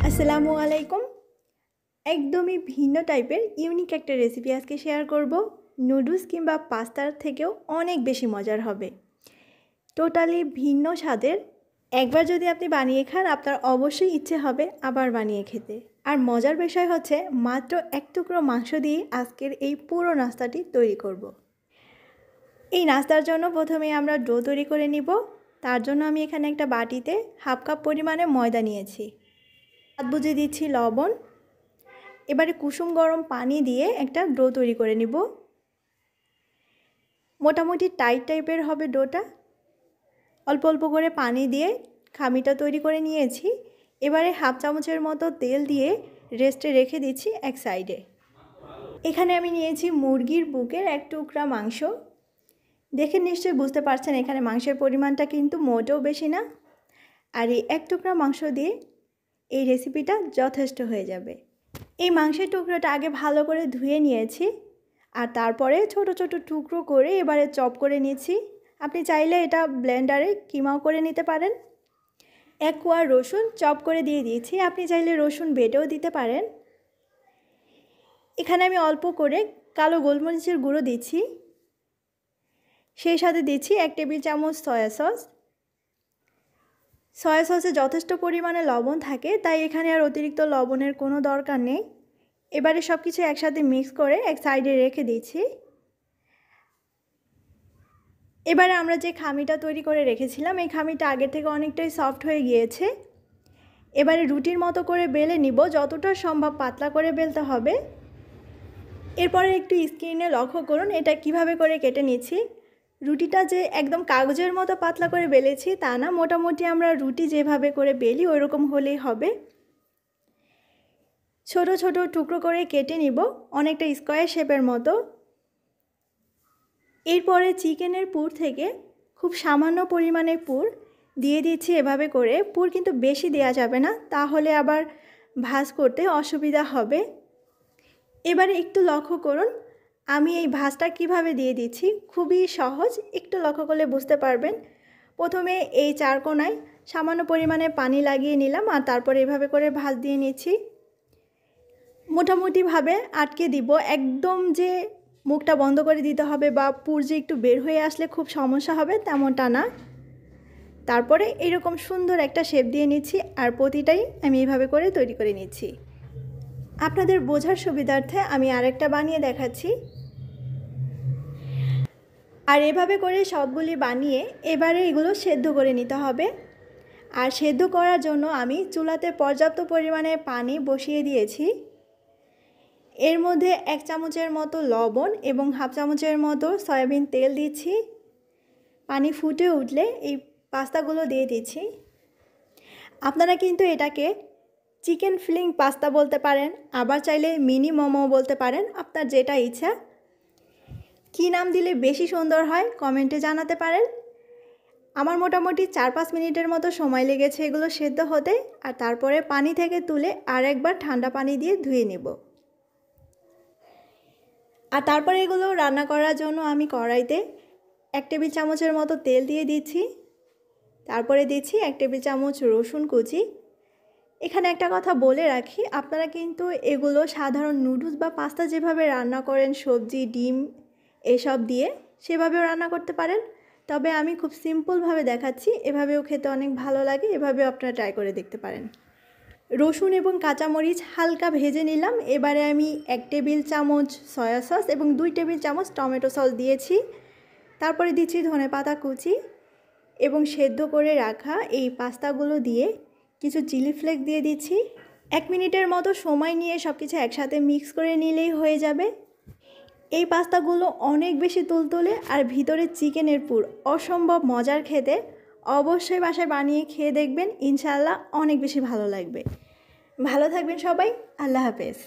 আসসালামু আলাইকুম। একদমই ভিন্ন টাইপের ইউনিক একটা রেসিপি আজকে শেয়ার করব। নুডলস কিংবা পাস্তার থেকেও অনেক বেশি মজার হবে। টোটালি ভিন্ন স্বাদের। একবার যদি আপনি বানিয়ে খান আপনার অবশ্যই ইচ্ছে হবে আবার বানিয়ে খেতে। আর মজার বিষয় হচ্ছে মাত্র এক টুকরো মাংস দিয়ে আজকের এই পুরো নাস্তাটি তৈরি করব। এই নাস্তার জন্য প্রথমে আমরা ডো তৈরি করে নিব। তার জন্য আমি এখানে একটা বাটিতে হাফ কাপ পরিমাণে ময়দা নিয়েছি। হাত বুঝে দিচ্ছি লবণ। এবারে কুসুম গরম পানি দিয়ে একটা ডো তৈরি করে নিব। মোটামুটি টাইট টাইপের হবে ডোটা। অল্প অল্প করে পানি দিয়ে খামিটা তৈরি করে নিয়েছি। এবারে হাফ চামচের মতো তেল দিয়ে রেস্টে রেখে দিচ্ছি এক সাইডে। এখানে আমি নিয়েছি মুরগির বুকের এক টুকরা মাংস। দেখে নিশ্চয়ই বুঝতে পারছেন এখানে মাংসের পরিমাণটা কিন্তু মোটেও বেশি না। আর এই এক টুকরা মাংস দিয়ে এই রেসিপিটা যথেষ্ট হয়ে যাবে। এই মাংসের টুকরোটা আগে ভালো করে ধুয়ে নিয়েছি আর তারপরে ছোট ছোট টুকরো করে এবারে চপ করে নিয়েছি। আপনি চাইলে এটা ব্লেন্ডারে কিমাও করে নিতে পারেন। এক কোয়া রসুন চপ করে দিয়ে দিয়েছি, আপনি চাইলে রসুন বেটেও দিতে পারেন। এখানে আমি অল্প করে কালো গোলমরিচের গুঁড়ো দিচ্ছি, সেই সাথে দিচ্ছি 1 টেবিল চামচ সয়া সস। সয়া সসে যথেষ্ট পরিমাণে লবণ থাকে, তাই এখানে আর অতিরিক্ত লবণের কোনো দরকার নেই। এবারে সব কিছু একসাথে মিক্স করে এক সাইডে রেখে দিচ্ছি। এবারে আমরা যে খামিটা তৈরি করে রেখেছিলাম এই খামিটা আগের থেকে অনেকটাই সফট হয়ে গিয়েছে। এবারে রুটির মতো করে বেলে নিব, যতটা সম্ভব পাতলা করে বেলতে হবে। এরপরে একটু স্ক্রিনে লক্ষ্য করুন এটা কিভাবে করে কেটে নিচ্ছি। রুটিটা যে একদম কাগজের মতো পাতলা করে বেলেছি তা না, মোটামুটি আমরা রুটি যেভাবে করে বেলি ওইরকম হলেই হবে। ছোট ছোট টুকরো করে কেটে নিব অনেকটা স্কোয়ার শেপের মতো। এরপরে চিকেনের পুর থেকে খুব সামান্য পরিমাণে পুর দিয়ে দিচ্ছি এভাবে করে। পুর কিন্তু বেশি দেওয়া যাবে না, তাহলে আবার ভাজ করতে অসুবিধা হবে। এবারে একটু লক্ষ্য করুন আমি এই ভাজটা কিভাবে দিয়ে দিচ্ছি, খুবই সহজ, একটু লক্ষ্য করলে বুঝতে পারবেন। প্রথমে এই চার কোণায় সামান্য পরিমাণে পানি লাগিয়ে নিলাম আর তারপরে এভাবে করে ভাজ দিয়ে নিচ্ছি। মোটামুটিভাবে আটকে দিব, একদম যে মুখটা বন্ধ করে দিতে হবে বা পুর যে একটু বের হয়ে আসলে খুব সমস্যা হবে তেমনটা না। তারপরে এরকম সুন্দর একটা শেপ দিয়ে নিচ্ছি আর প্রতিটাই আমি এইভাবে করে তৈরি করে নিচ্ছি। আপনাদের বোঝার সুবিধার্থে আমি আরেকটা বানিয়ে দেখাচ্ছি। আর এভাবে করে সবগুলি বানিয়ে এবারে এগুলো সেদ্ধ করে নিতে হবে। আর সেদ্ধ করার জন্য আমি চুলাতে পর্যাপ্ত পরিমাণে পানি বসিয়ে দিয়েছি। এর মধ্যে 1 চামচের মতো লবণ এবং হাফ চামচের মতো সয়াবিন তেল দিচ্ছি। পানি ফুটে উঠলে এই পাস্তাগুলো দিয়ে দিচ্ছি। আপনারা কিন্তু এটাকে চিকেন ফিলিং পাস্তা বলতে পারেন, আবার চাইলে মিনি মোমো বলতে পারেন, আপনার যেটা ইচ্ছা। কী নাম দিলে বেশি সুন্দর হয় কমেন্টে জানাতে পারেন। আমার মোটামুটি 4-5 মিনিটের মতো সময় লেগেছে এগুলো সেদ্ধ হতে। আর তারপরে পানি থেকে তুলে আর একবার ঠান্ডা পানি দিয়ে ধুয়ে নেব। আর তারপরে এগুলো রান্না করার জন্য আমি কড়াইতে 1 টেবিল চামচের মতো তেল দিয়ে দিচ্ছি। তারপরে দিচ্ছি 1 টেবিল চামচ রসুন কুচি। এখানে একটা কথা বলে রাখি, আপনারা কিন্তু এগুলো সাধারণ নুডলস বা পাস্তা যেভাবে রান্না করেন সবজি ডিম এসব দিয়ে সেভাবেও রান্না করতে পারেন, তবে আমি খুব সিম্পলভাবে দেখাচ্ছি, এভাবেও খেতে অনেক ভালো লাগে, এভাবেও আপনারা ট্রাই করে দেখতে পারেন। রসুন এবং কাঁচামরিচ হালকা ভেজে নিলাম। এবারে আমি 1 টেবিল চামচ সয়া সস এবং 2 টেবিল চামচ টমেটো সস দিয়েছি। তারপরে দিচ্ছি ধনেপাতা কুচি এবং সেদ্ধ করে রাখা এই পাস্তাগুলো দিয়ে কিছু চিলি ফ্লেক্স দিয়ে দিচ্ছি। 1 মিনিটের মতো সময় নিয়ে সব কিছু একসাথে মিক্স করে নিলেই হয়ে যাবে। এই পাস্তাগুলো অনেক বেশি তুলতুলে আর ভিতরে চিকেনের পুর অসম্ভব মজার খেতে। অবশ্যই বাসায় বানিয়ে খেয়ে দেখবেন, ইনশাআল্লাহ অনেক বেশি ভালো লাগবে। ভালো থাকবেন সবাই, আল্লাহ হাফেজ।